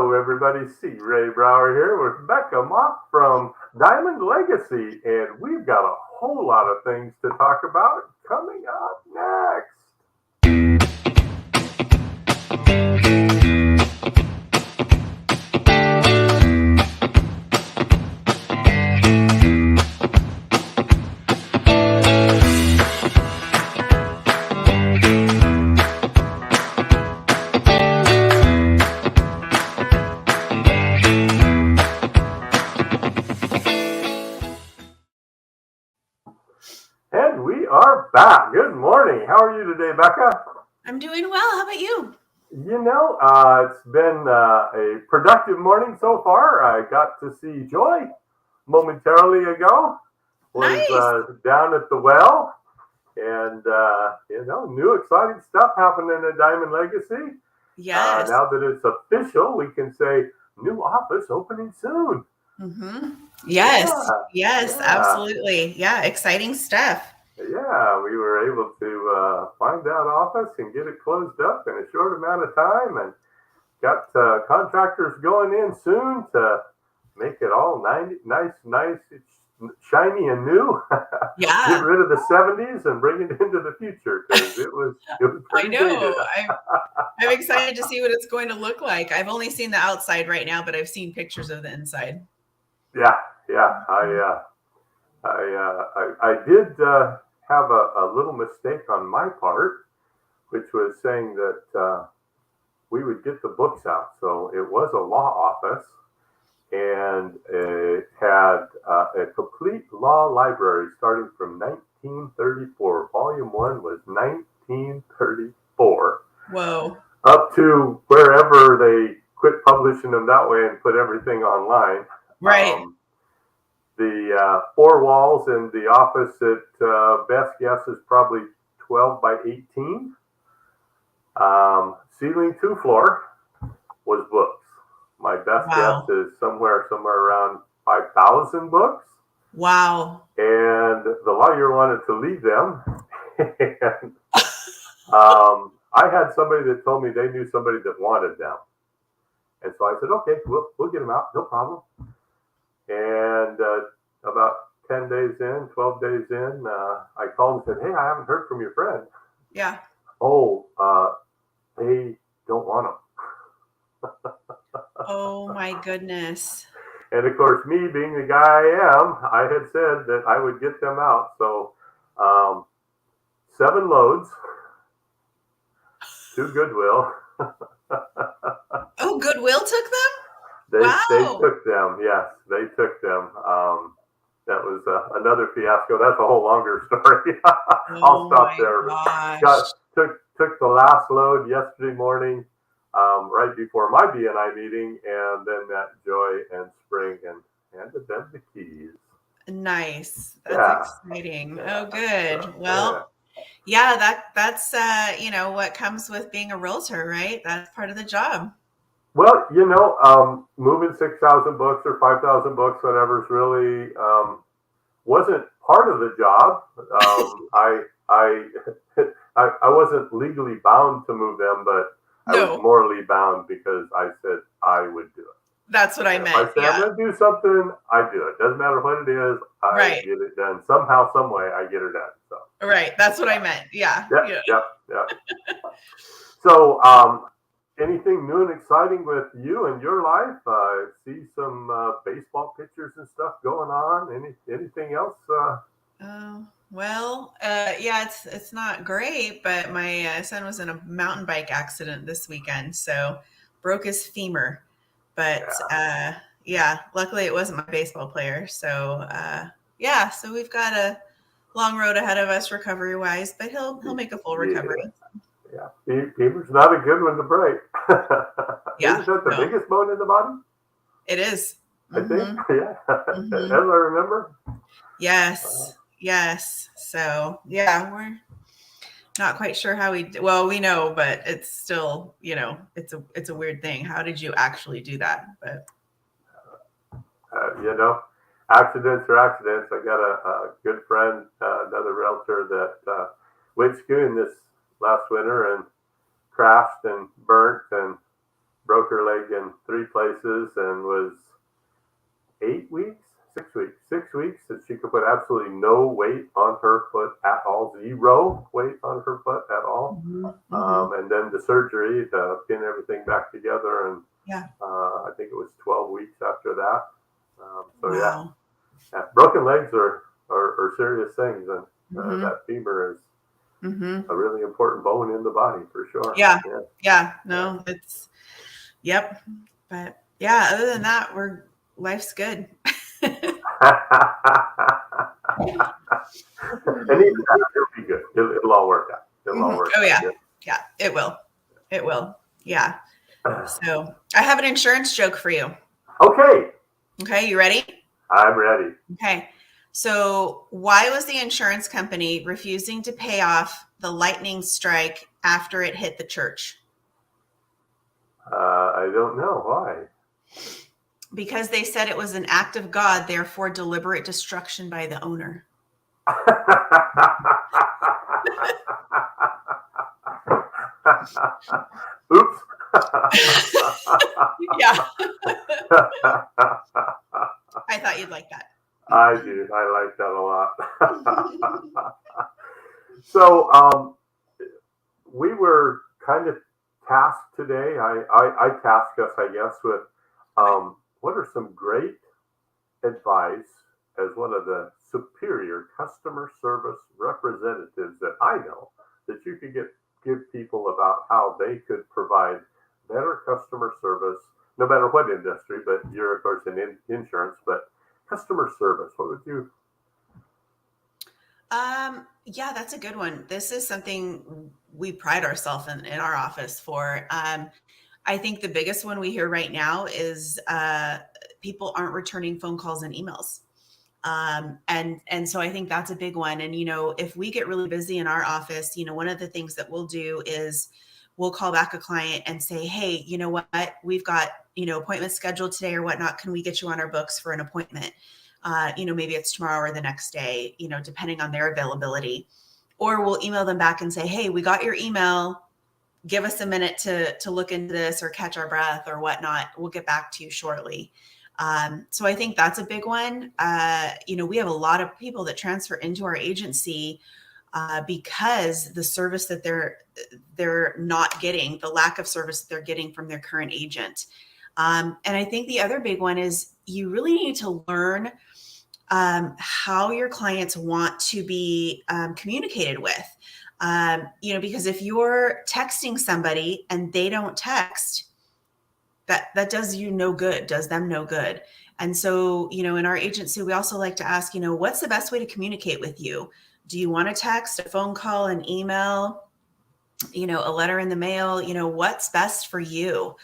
Hello, everybody. C. Ray Brower here with Becca Mock from Diamond Legacy, and we've got a whole lot of things to talk about coming up next. And we are back. Good morning. How are you today, Becca? I'm doing well. How about you? It's been a productive morning so far. I got to see Joy momentarily ago. Was Nice. down at the well, and new exciting stuff happening at Diamond Legacy. Yes. Now that it's official, we can say new office opening soon. Yes. Yeah, Yes, yeah. absolutely. Yeah, exciting stuff. Yeah, we were able to find that office and get it closed up in a short amount of time, and got contractors going in soon to make it all nice, shiny and new. Get Yeah, rid of the '70s and bring it into the future because it was I pretty dated. know. I'm excited to see what it's going to look like. I've only seen the outside right now, but I've seen pictures of the inside. Yeah, yeah. Mhm. I did have a little mistake on my part, which was saying that we would get the books out. So it was a law office, and it had a complete law library starting from 1934. Volume one was 1934, Whoa. up to wherever they quit publishing them that way and put everything online. Right. Um, the four walls in the office at best guess is probably 12 by 18. Ceiling to floor was books. My best guess Wow. is somewhere around 5,000 books. Wow. And the lawyer wanted to leave them. And I had somebody that told me they knew somebody that wanted them. And so I said, okay, we'll get them out, no problem. And about 10 days in, 12 days in, I called and said, hey, I haven't heard from your friend. Yeah. Oh, they don't want them. Oh my goodness. And of course, me being the guy I am, I had said that I would get them out. So, 7 loads to Goodwill. Oh, Goodwill took them? They Wow. took them. Yes, they took them. That was another fiasco. That's a whole longer story. I'll Oh stop my there. But gosh. took the last load yesterday morning, right before my BNI meeting, and then met Joy and Spring and handed them the keys. Nice. That's Yeah, exciting. Oh, yeah. So, good. yeah. Well, yeah, that's what comes with being a realtor, right? That's part of the job. Well, moving 6,000 books or 5,000 books, whatever's really wasn't part of the job. I I wasn't legally bound to move them, but I was No, morally bound because I said I would do it. that's what I And if I meant. say I'm Yeah. going to do something, I do it. Doesn't matter what it is, I Right. get it done somehow, some way. I get it done. So Right. That's what I meant. Yeah. yeah, Yeah. yeah, yeah. So anything new and exciting with you and your life? See some baseball pictures and stuff going on. Anything else? Yeah, it's not great, but my son was in a mountain bike accident this weekend, so broke his femur. But Yeah, yeah, luckily it wasn't my baseball player. So yeah, so we've got a long road ahead of us recovery wise, but he'll make a full recovery. yeah, yeah. Femur's not a good one to break. Yeah, Isn't that the no, biggest bone in the body? it is. I think. Mm-hmm. Yeah, as Mm-hmm. I remember. Uh, Yes, yes. So yeah, we're not quite sure how well, we know, but it's still, it's a weird thing. How did you actually do that? But you know, accidents are accidents. I got a good friend, another realtor that went skiing this last winter and crashed and burnt and broke her leg in 3 places and was 8 weeks, 6 weeks that she could put absolutely no weight on her foot at all, 0 weight on her foot at all. And then the surgery to pin everything back together. And I think it was 12 weeks after that. So broken legs are serious things. And that femur is a really important bone in the body for sure. No, it's, yep. But yeah, other than that, life's good. And even that, it'll be good. It'll all work out. Oh yeah. Good. Yeah, it will. It will. Yeah. So I have an insurance joke for you. Okay, you ready? I'm ready. Okay. So why was the insurance company refusing to pay off the lightning strike after it hit the church? I don't know why. Because they said it was an act of God, therefore deliberate destruction by the owner. Oops. Yeah. I thought you'd like that. I do. I like that a lot. So we were kind of tasked today. I tasked us, I guess, with what are some great advice as one of the superior customer service representatives that I know that you could give people about how they could provide better customer service, no matter what industry, but you're of course in insurance, but customer service, what would you? Yeah, that's a good one. This is something we pride ourselves in our office for. I think the biggest one we hear right now is people aren't returning phone calls and emails. And so I think that's a big one. And, if we get really busy in our office, one of the things that we'll do is we'll call back a client and say, hey, you know what, we've got, appointments scheduled today or whatnot. Can we get you on our books for an appointment? Maybe it's tomorrow or the next day, depending on their availability. Or we'll email them back and say, hey, we got your email. Give us a minute to look into this or catch our breath or whatnot. We'll get back to you shortly. So I think that's a big one. We have a lot of people that transfer into our agency because the service that they're not getting, the lack of service that they're getting from their current agent. And I think the other big one is you really need to learn how your clients want to be communicated with. Because if you're texting somebody and they don't text, that does you no good, does them no good. And so, in our agency, we also like to ask, what's the best way to communicate with you? Do you want a text, a phone call, an email, a letter in the mail? What's best for you?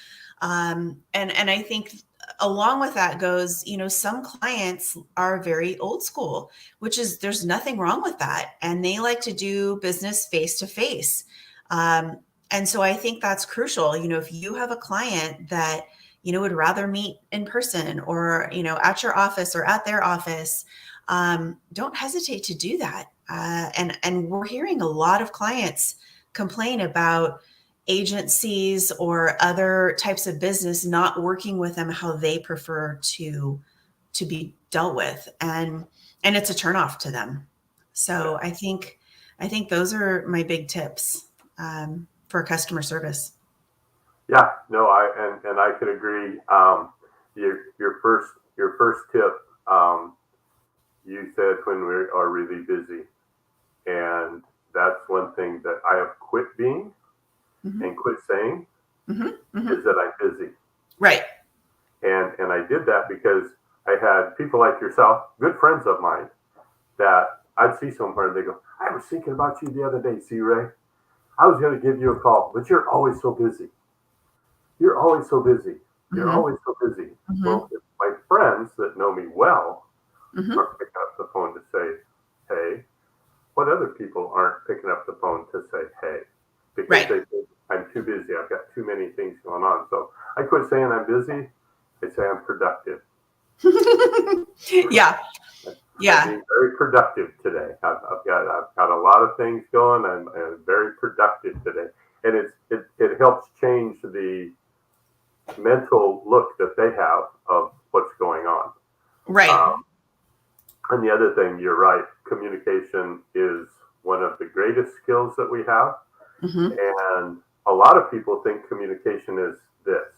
And I think along with that goes, some clients are very old school, which is, there's nothing wrong with that. And they like to do business face to face. And so I think that's crucial. If you have a client that, would rather meet in person or, at your office or at their office, don't hesitate to do that. And we're hearing a lot of clients complain about agencies or other types of business not working with them how they prefer to be dealt with. And it's a turnoff to them. So I think those are my big tips for customer service. Yeah, no, I could agree. Your first tip, you said when we are really busy, and that's one thing that I have quit being and quit saying is that I'm busy. Right. And I did that because I had people like yourself, good friends of mine, that I'd see somewhere and they go, I was thinking about you the other day, C. Ray. I was going to give you a call, but you're always so busy. You're always so busy. You're always so busy. Well, if my friends that know me well aren't picking up the phone to say, hey, what other people aren't picking up the phone to say, hey? Because they think I'm too busy. I've got too many things going on. So I quit saying I'm busy. I say I'm productive. Yeah. I'm being very productive today. I've got a lot of things going. I'm very productive today, and it helps change the mental look that they have of what's going on. Right. And the other thing, you're right, communication is one of the greatest skills that we have. Mm-hmm. And a lot of people think communication is this.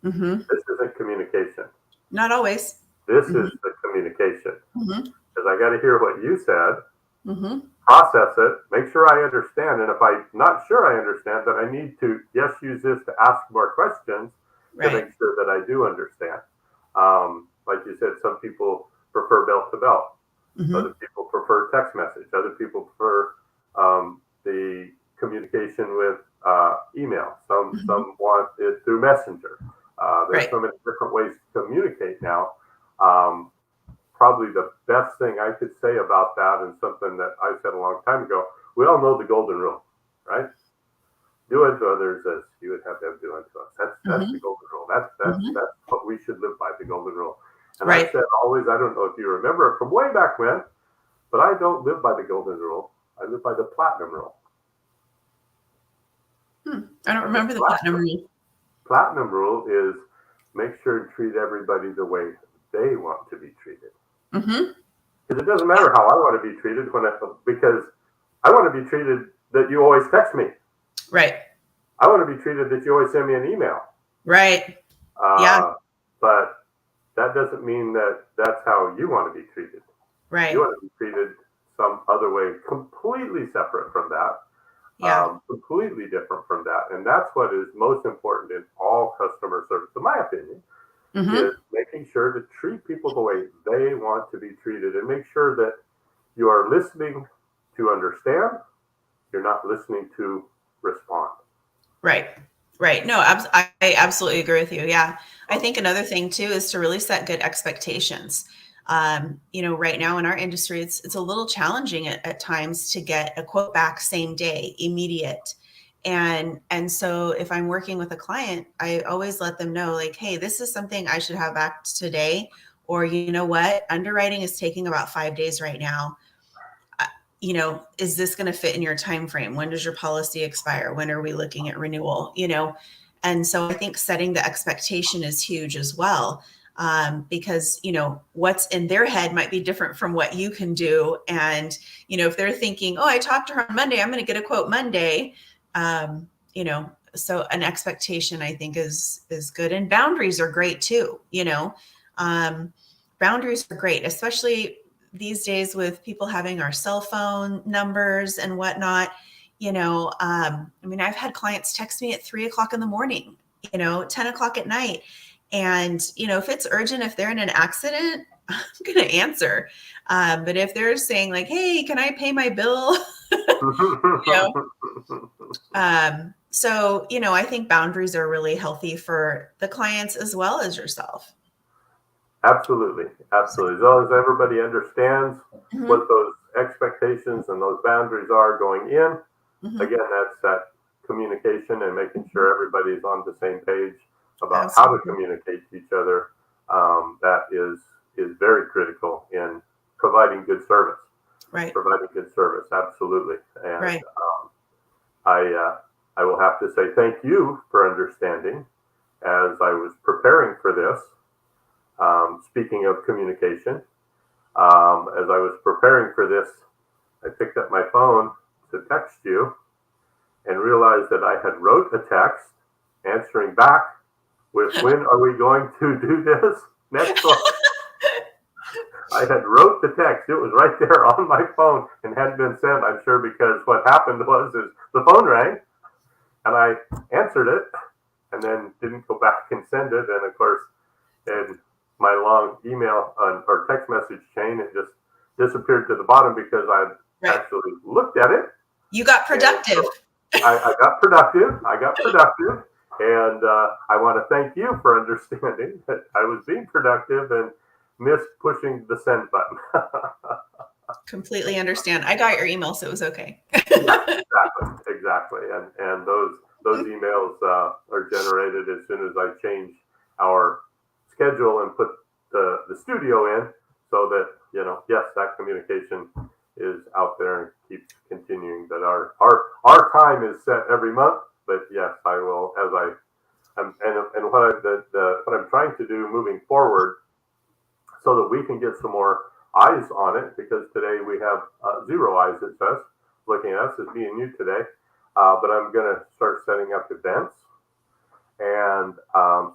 Mm-hmm. This isn't communication. Not always. This Mm-hmm. is the communication. Mm-hmm. Because I got to hear what you said, Mm-hmm. process it, make sure I understand. And if I'm not sure I understand, then I need to, yes, use this to ask more questions to Right. make sure that I do understand. Like you said, some people prefer belt to belt. Mm-hmm. Other people prefer text message. Other people prefer the communication with email. Mm-hmm. Some want it through Messenger. There's Right. so many different ways to communicate now. Um, Probably the best thing I could say about that, and something that I said a long time ago. We all know the golden rule, right? Do unto others as you would have them do unto us. That's the Mm-hmm. golden rule. That's Mm-hmm. what we should live by. The golden rule. And I've Right. said always. I don't know if you remember it from way back when, but I don't live by the golden rule. I live by the platinum rule. I don't And the remember the platinum rule. platinum rule is make sure to treat everybody the way they want to be treated. Mm-hmm. Because it doesn't matter how I want to be treated because I want to be treated that you always text me. Right. I want to be treated that you always send me an email. Right. Yeah. But that doesn't mean that that's how you want to be treated. You Right. want to be treated some other way, completely separate from that, Yeah. completely different from that. And that's what is most important in all customer service, in my opinion, Mm-hmm. is making sure to treat people the way they want to be treated, and make sure that you are listening to understand. You're not listening to respond. Right. Right. No, I absolutely agree with you. Yeah. I think another thing too is to really set good expectations. Right now in our industry, it's a little challenging at times to get a quote back same day, immediate. And so if I'm working with a client, I always let them know, like, hey, this is something I should have back today. Or you know what? Underwriting is taking about 5 days right now. Is this going to fit in your time frame? When does your policy expire? When are we looking at renewal? And so I think setting the expectation is huge as well, because what's in their head might be different from what you can do. And if they're thinking, oh, I talked to her on Monday, I'm going to get a quote Monday. So an expectation, I think, is good. And boundaries are great too. Boundaries are great, especially these days with people having our cell phone numbers and whatnot. I've had clients text me at 3 o'clock in the morning, 10 o'clock at night. And, if it's urgent, if they're in an accident, I'm going to answer. But if they're saying like, hey, can I pay my bill? I think boundaries are really healthy for the clients as well as yourself. Absolutely, absolutely. As long as everybody understands Mm-hmm. what those expectations and those boundaries are going in, Mm-hmm. again, that's that communication and making sure everybody's on the same page about how to Absolutely. communicate to each other. That is very critical in providing good service. Right. Providing good service, absolutely. And Right. I will have to say thank you for understanding as I was preparing for this. Speaking of communication, as I was preparing for this, I picked up my phone to text you and realized that I had wrote a text answering back with, when are we going to do this next one? I had wrote the text. It was right there on my phone and hadn't been sent, I'm sure, because what happened was is the phone rang and I answered it and then didn't go back and send it. And of course, in my long email or text message chain, it just disappeared to the bottom because I actually looked at it. You got productive. So I got productive. And I want to thank you for understanding that I was being productive and missed pushing the send button. Completely understand. I got your email, so it was okay. Yeah, exactly. And those emails are generated as soon as I change our schedule and put the studio in, so that yes, that communication is out there and keeps continuing. That our time is set every month, but yes, I will, as I and what I'm trying to do moving forward, so that we can get some more eyes on it, because today we have zero eyes at best looking at us as me and you today. But I'm going to start setting up events, and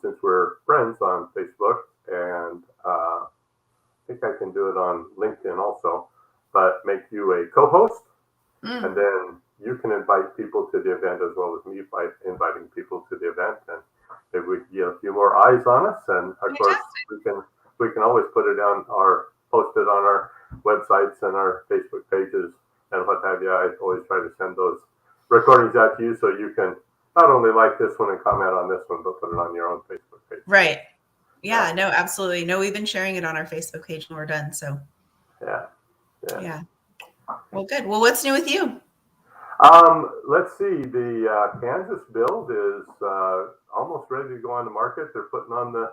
since we're friends on Facebook, and I think I can do it on LinkedIn also, but make you a co-host, and then you can invite people to the event as well as me by inviting people to the event, and maybe we can get a few more eyes on us. And of course, we can always put it on post it on our websites and our Facebook pages and what have you. I always try to send those recordings out to you so you can not only like this one and comment on this one, but put it on your own Facebook page. Right. Yeah, no, absolutely. No, we've been sharing it on our Facebook page when we're done. So yeah. Well, good. Well, what's new with you? Let's see. The Kansas build is almost ready to go on the market. They're putting on the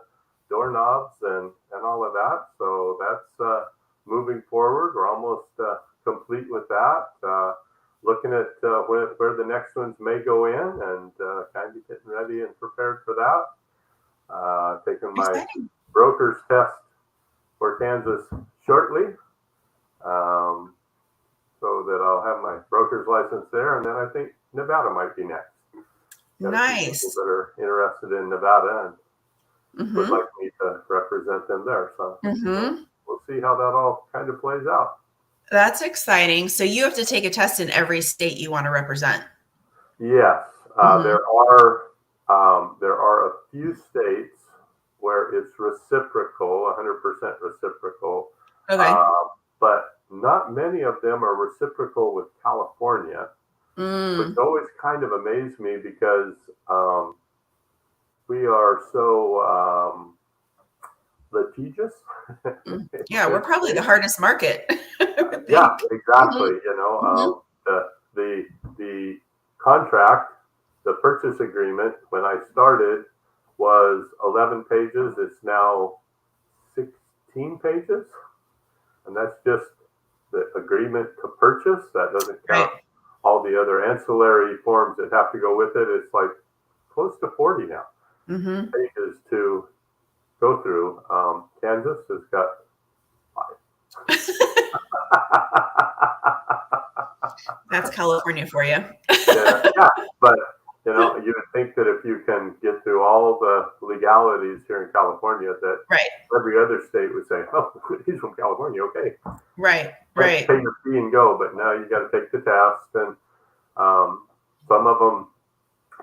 doorknobs and all of that. So that's moving forward. We're almost complete with that. Looking at where the next ones may go in, and kind of getting ready and prepared for that. Taking my broker's test for Kansas shortly. So that I'll have my broker's license there, and then I think Nevada might be next. Got nice. People that are interested in Nevada and would like me to represent them there. So we'll see how that all kind of plays out. That's exciting. So you have to take a test in every state you want to represent. Yes, there are a few states where it's reciprocal, 100% reciprocal. Okay. But not many of them are reciprocal with California, which always kind of amazed me, because we are so litigious. Yeah, we're probably the hardest market. Yeah, exactly. You know, the contract, the purchase agreement when I started was 11 pages. It's now 16 pages. And that's just the agreement to purchase. That doesn't count all the other ancillary forms that have to go with it. It's like close to 40 now pages to go through. Kansas has got 5. That's California for you. yeah, but you know, you would think that if you can get through all the legalities here in California, that every other state would say, "Oh, he's from California, okay." Right. Pay your fee and go. But now you got to take the test, and some of them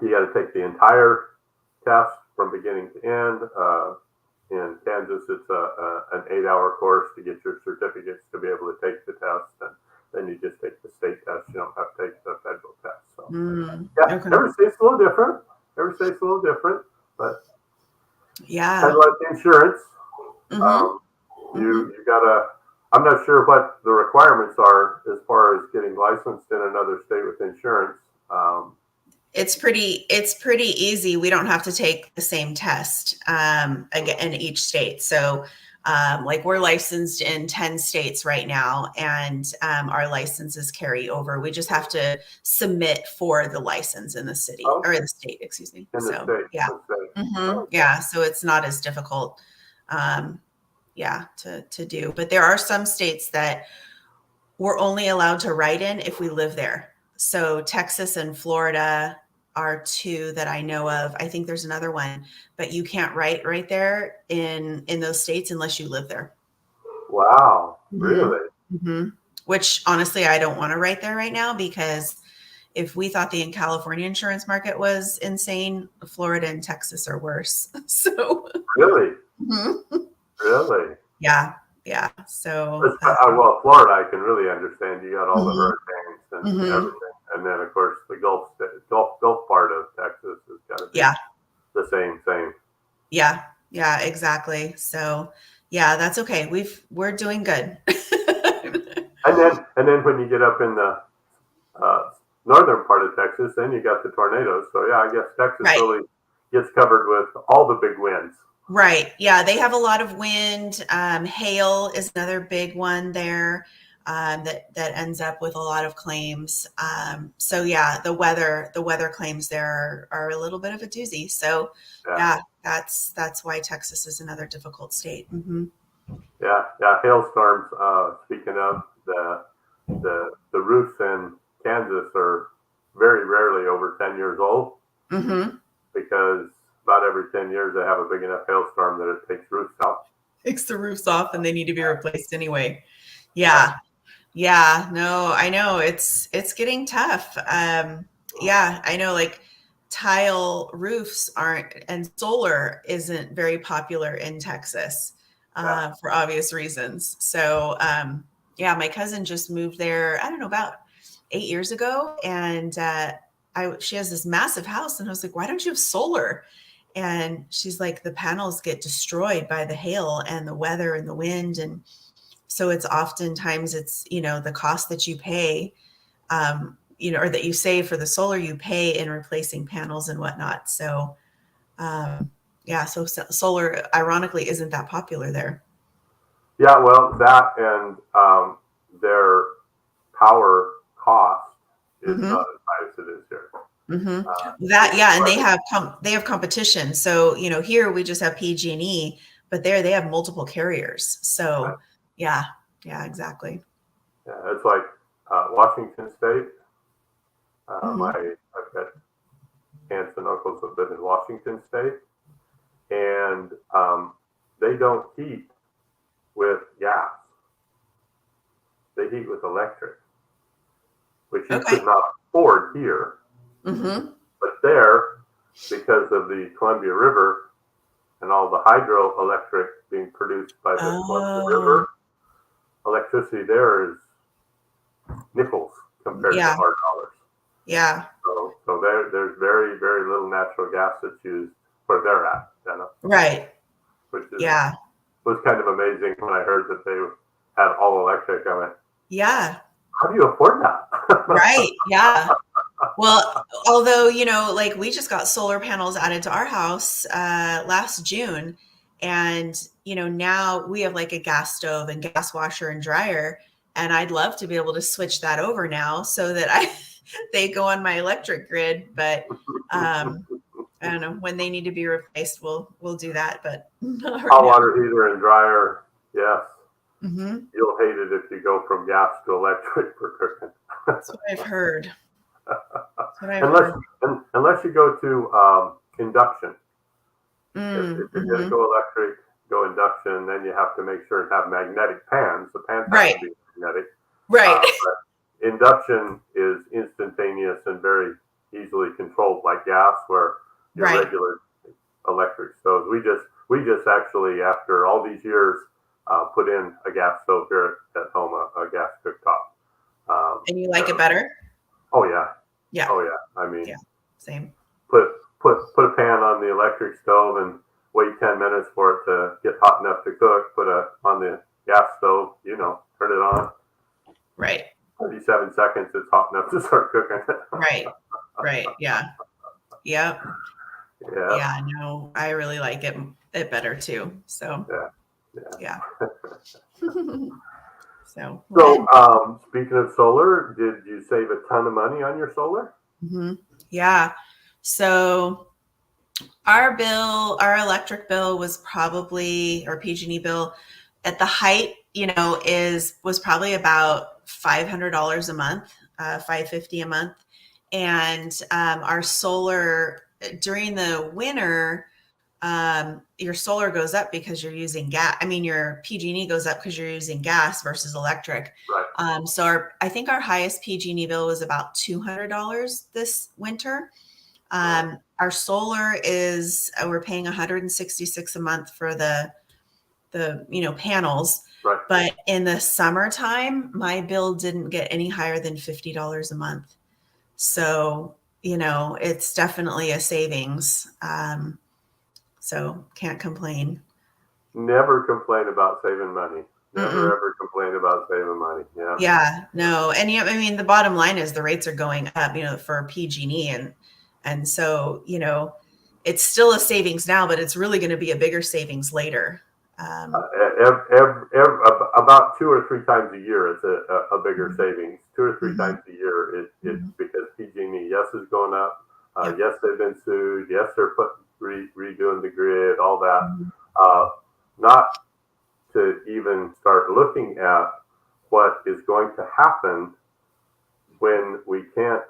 you got to take the entire test from beginning to end. In Kansas, it's an 8-hour course to get your certificates to be able to take the test, and then you just take the state test. You don't have to take the federal test. So every state's a little different. But kind of like insurance. You gotta. I'm not sure what the requirements are as far as getting licensed in another state with insurance. It's pretty easy. We don't have to take the same test again in each state. So like we're licensed in 10 states right now, and our licenses carry over. We just have to submit for the license in the city or the state, excuse me. So yeah, so it's not as difficult to do. But there are some states that we're only allowed to write in if we live there. So Texas and Florida are 2 that I know of. I think there's another one, but you can't write right there in those states unless you live there. Wow, really? Which honestly, I don't want to write there right now, because if we thought the California insurance market was insane, Florida and Texas are worse. So really? Really? Yeah. So well, Florida, I can really understand. You got all the hurricanes and everything. And then, of course, the Gulf part of Texas has got to be the same. Yeah, exactly. So, yeah, that's okay. We're doing good. and then when you get up in the northern part of Texas, then you got the tornadoes. So yeah, I guess Texas really gets covered with all the big winds. Right. Yeah, they have a lot of wind. Hail is another big one there. that ends up with a lot of claims. So yeah, the weather claims there are a little bit of a doozy. So Yeah. yeah, that's why Texas is another difficult state. Mm-hmm. Yeah. Yeah. Hailstorms. Speaking of the roofs in Kansas are very rarely over 10 years old Mm-hmm. because about every 10 years they have a big enough hailstorm that it takes roofs out. Takes the roofs off and they need to be replaced anyway. Yeah. Yeah. Yeah, no, I know it's getting tough. Yeah, I know like tile roofs aren't, and solar isn't very popular in Texas Yeah. for obvious reasons. So yeah, my cousin just moved there, I don't know, about 8 years ago, and she has this massive house, and I was like, why don't you have solar? And she's like, the panels get destroyed by the hail and the weather and the wind, and so it's oftentimes the cost that you pay, or that you save for the solar, you pay in replacing panels and whatnot. So, yeah, so solar ironically isn't that popular there. Yeah. Well, that and their power cost is Mm-hmm. not as high as it is here. Mm-hmm. Which That, is yeah, and why they have competition. So, here we just have PG&E, but there they have multiple carriers. right. So, yeah, yeah, exactly. Yeah, it's like Washington State. Mm-hmm. I've got aunts and uncles that live in Washington State, and they don't heat with gas. They heat with electric, which you Okay. could not afford here. Mm-hmm. But there, because of the Columbia River and all the hydroelectric being produced by the Columbia Oh, River, electricity there is nickels compared to yeah, our dollars. yeah, So there's very, very little natural gas that's used where they're at, you know, right. which Yeah. was kind of amazing when I heard that they had all electric. I went, Yeah. how do you afford that? Right. Yeah. Well, although, like we just got solar panels added to our house last June. And, now we have like a gas stove and gas washer and dryer. And I'd love to be able to switch that over now so that they go on my electric grid. But I don't know, when they need to be replaced, we'll do that, but not right Hot now. water heater and dryer, yes. Hmm. You'll hate it if you go from gas to electric for cooking. That's what I've heard. That's what I've unless heard. unless you go to induction. If you're going to Mm-hmm. go electric, go induction, then you have to make sure to have magnetic pans. The pans have Right. to be magnetic. Right. But induction is instantaneous and very easily controlled, like gas, where your Right. regular electric stoves. We just actually, after all these years, put in a gas stove here at home, a gas cooktop. And you like it Uh, better? oh yeah, Yeah. oh yeah. I mean, Yeah. Same. put put a pan on the electric stove and wait 10 minutes for it to get hot enough to cook. Put a on the gas stove, turn it on. Right. 37 seconds, it's hot enough to start cooking. Right. Right. Yeah. Yep. Yeah, Yeah. No, I really like it better too. So yeah, yeah. yeah. So So, good. speaking of solar, did you save a ton of money on your solar? Hmm. Yeah. So our electric bill was probably, our PG&E bill at the height, was probably about $500 a month, 550 a month. And our solar during the winter, your solar goes up because you're using gas. I mean, your PG&E goes up because you're using gas versus electric. Right. So I think our highest PG&E bill was about $200 this winter. Our solar is we're paying 166 a month for the panels, Right. but in the summertime, my bill didn't get any higher than $50 a month. So, it's definitely a savings. So can't complain. Never complain about saving money. Never Mm-mm. ever complain about saving money. Yeah. Yeah, no. And I mean, the bottom line is the rates are going up, for PG&E, and so, it's still a savings now, but it's really going to be a bigger savings later. About 2 or 3 times a year, it's a bigger savings. 2 or 3 times a year, it's because PG&E, yes, is going up. Yep. Yes, they've been sued. Yes, they're redoing the grid, all that. Not to even start looking at what is going to happen when we can't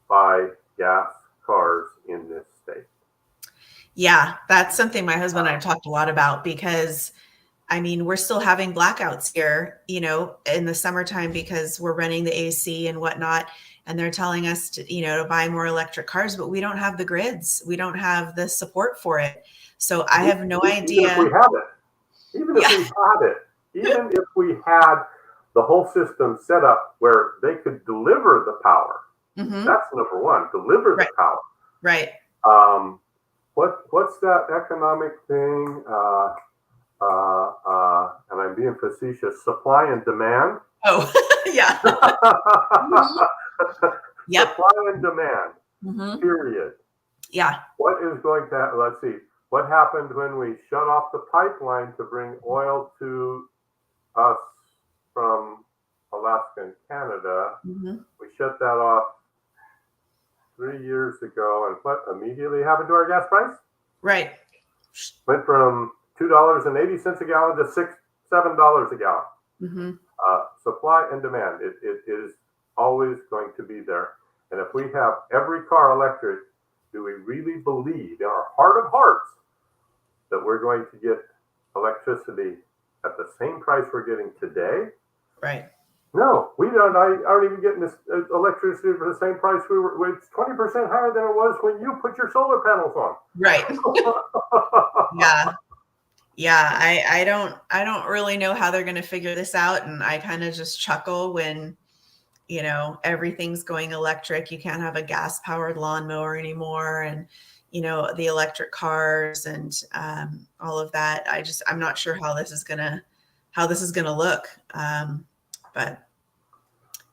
buy gas cars in this state. Yeah, that's something my husband and I talked a lot about because I mean, we're still having blackouts here, in the summertime because we're running the AC and whatnot. And they're telling us to buy more electric cars, but we don't have the grids. We don't have the support for it. So I have no idea. Even if we had it, even if we had the whole system set up where they could deliver the power. That's number one, deliver the power. Right. What's that economic thing? And I'm being facetious, supply and demand. Oh, yeah. Yep. Supply and demand, period. Yeah. What is going to, let's see, what happened when we shut off the pipeline to bring oil to us from Alaska and Canada? We shut that off 3 years ago, and what immediately happened to our gas price? Right. Went from $2.80 a gallon to $7 a gallon. Supply and demand. It is always going to be there. And if we have every car electric, do we really believe in our heart of hearts that we're going to get electricity at the same price we're getting today? Right. No, we don't. Aren't even getting this electricity for the same price we were. It's 20% higher than it was when you put your solar panels on. Right. Yeah. Yeah. I don't really know how they're going to figure this out. And I kind of just chuckle when, everything's going electric. You can't have a gas powered lawnmower anymore. And, the electric cars and all of that. I'm not sure how this is going to look. But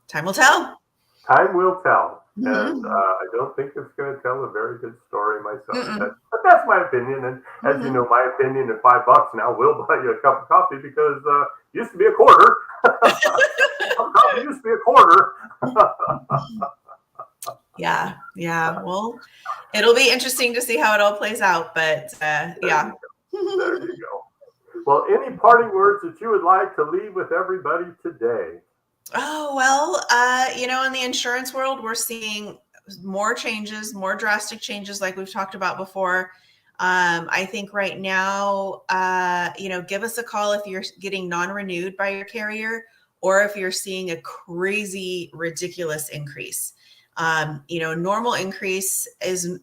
time will tell. Time will tell. And I don't think it's going to tell a very good story myself. But that's my opinion. And as you know, my opinion at $5 now will buy you a cup of coffee because it used to be a quarter. Coffee used to be a quarter. Yeah. Yeah. Well, it'll be interesting to see how it all plays out. But yeah. There you go. Well, any parting words that you would like to leave with everybody today? Oh, well, in the insurance world, we're seeing more changes, more drastic changes like we've talked about before. I think right now, give us a call if you're getting non-renewed by your carrier or if you're seeing a crazy, ridiculous increase. Normal increase is, a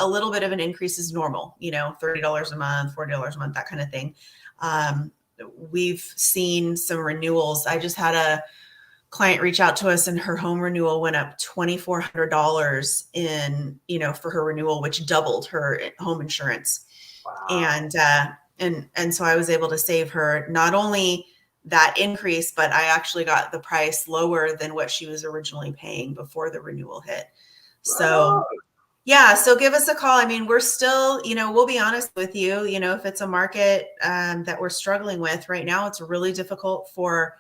little bit of an increase is normal, $30 a month, $40 a month, that kind of thing. We've seen some renewals. I just had a client reach out to us and her home renewal went up $2,400 for her renewal, which doubled her home insurance. Wow. And so I was able to save her not only that increase, but I actually got the price lower than what she was originally paying before the renewal hit. So yeah, so give us a call. I mean, we're still, we'll be honest with you, if it's a market that we're struggling with right now, it's really difficult for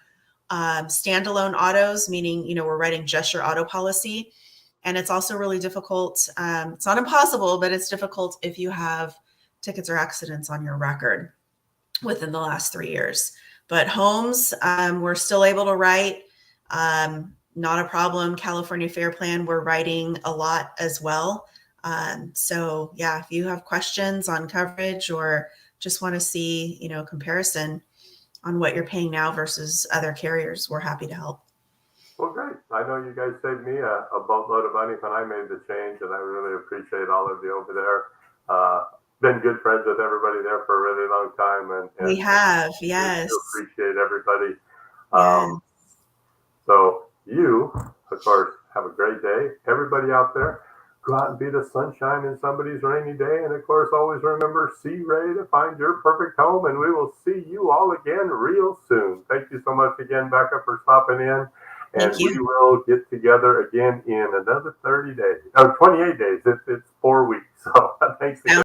standalone autos, meaning, we're writing just your auto policy. And it's also really difficult. It's not impossible, but it's difficult if you have tickets or accidents on your record within the last 3 years. But homes, we're still able to write. Not a problem. California Fair Plan, we're writing a lot as well. So yeah, if you have questions on coverage or just want to see, comparison on what you're paying now versus other carriers, we're happy to help. Well, great. I know you guys saved me a boatload of money when I made the change, and I really appreciate all of you over there. Been good friends with everybody there for a really long time. And we have, yes. Appreciate everybody. Yes. So you, of course, have a great day. Everybody out there, go out and be the sunshine in somebody's rainy day. And of course, always remember, see ready to find your perfect home. And we will see you all again real soon. Thank you so much again, Becca, for stopping in. And we will get together again in another 30 days. Oh, 28 days. It's 4 weeks. So thanks again.